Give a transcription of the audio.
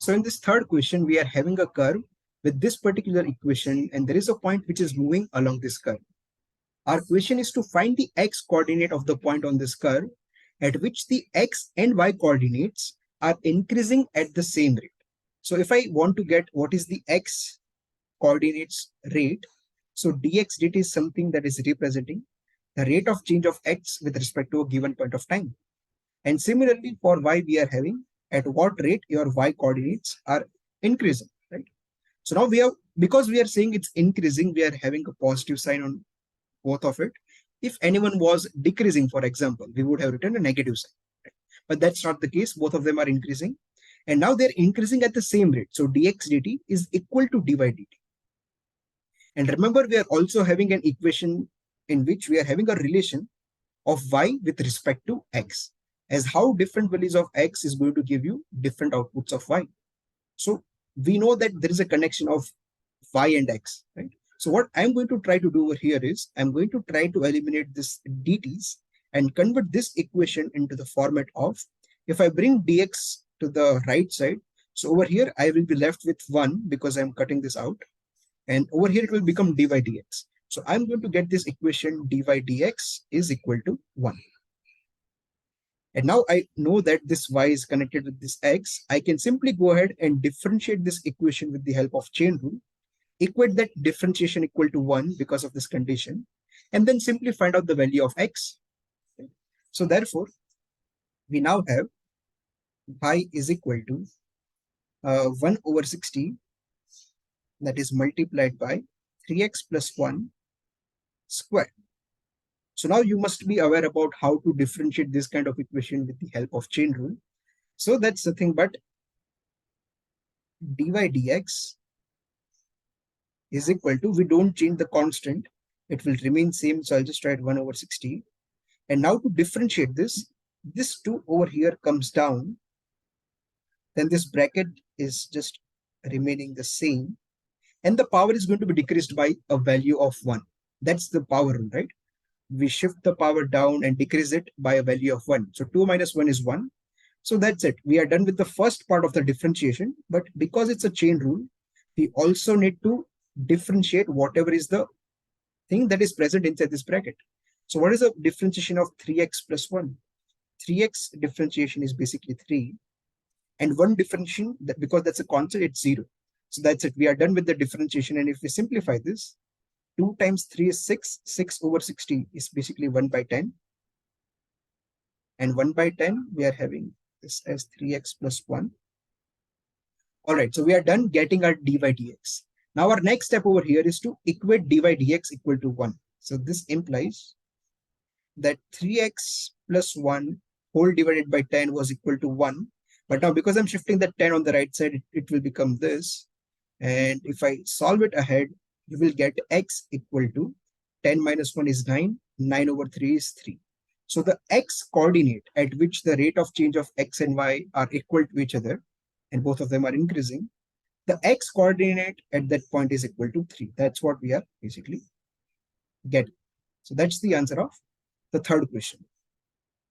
So in this third question, we are having a curve with this particular equation, and there is a point which is moving along this curve. Our question is to find the x coordinate of the point on this curve at which the x and y coordinates are increasing at the same rate. So if I want to get what is the x coordinates rate, so dx dt is something that is representing the rate of change of x with respect to a given point of time. And similarly for y, we are having at what rate your y coordinates are increasing, right? So now we have, because we are saying it's increasing, we are having a positive sign on both of it. If anyone was decreasing, for example, we would have written a negative sign, right? But that's not the case. Both of them are increasing, and now they're increasing at the same rate. So dx dt is equal to dy dt. And remember, we are also having an equation in which we are having a relation of y with respect to x, as how different values of x is going to give you different outputs of y. So we know that there is a connection of y and x, right? So what I'm going to try to do over here is I'm going to try to eliminate this dt's and convert this equation into the format of, if I bring dx to the right side, so over here I will be left with 1 because I'm cutting this out, and over here it will become dy dx. So I'm going to get this equation dy dx is equal to 1. And now I know that this y is connected with this x. I can simply go ahead and differentiate this equation with the help of chain rule, equate that differentiation equal to 1 because of this condition, and then simply find out the value of x. So therefore, we now have y is equal to 1 over 60, that is multiplied by 3x plus 1 squared. So now you must be aware about how to differentiate this kind of equation with the help of chain rule. So that's nothing but dy dx is equal to, we don't change the constant, it will remain same. So I'll just write 1 over 60. And now to differentiate this 2 over here comes down. Then this bracket is just remaining the same. And the power is going to be decreased by a value of 1. That's the power rule, right? We shift the power down and decrease it by a value of 1. So 2 minus 1 is 1. So that's it. We are done with the first part of the differentiation. But because it's a chain rule, we also need to differentiate whatever is the thing that is present inside this bracket. So what is the differentiation of 3x plus 1? 3x differentiation is basically 3. And 1 differentiation, because that's a constant, it's 0. So that's it. We are done with the differentiation. And if we simplify this, 2 times 3 is 6. 6 over 60 is basically 1 by 10. And 1 by 10, we are having this as 3x plus 1. All right, so we are done getting our dy dx. Now our next step over here is to equate dy dx equal to 1. So this implies that 3x plus 1 whole divided by 10 was equal to 1. But now because I'm shifting the 10 on the right side, it will become this. And if I solve it ahead, you will get x equal to 10 minus 1 is 9. 9 over 3 is 3. So the x coordinate at which the rate of change of x and y are equal to each other, and both of them are increasing, the x coordinate at that point is equal to 3. That's what we are basically getting. So that's the answer of the third question.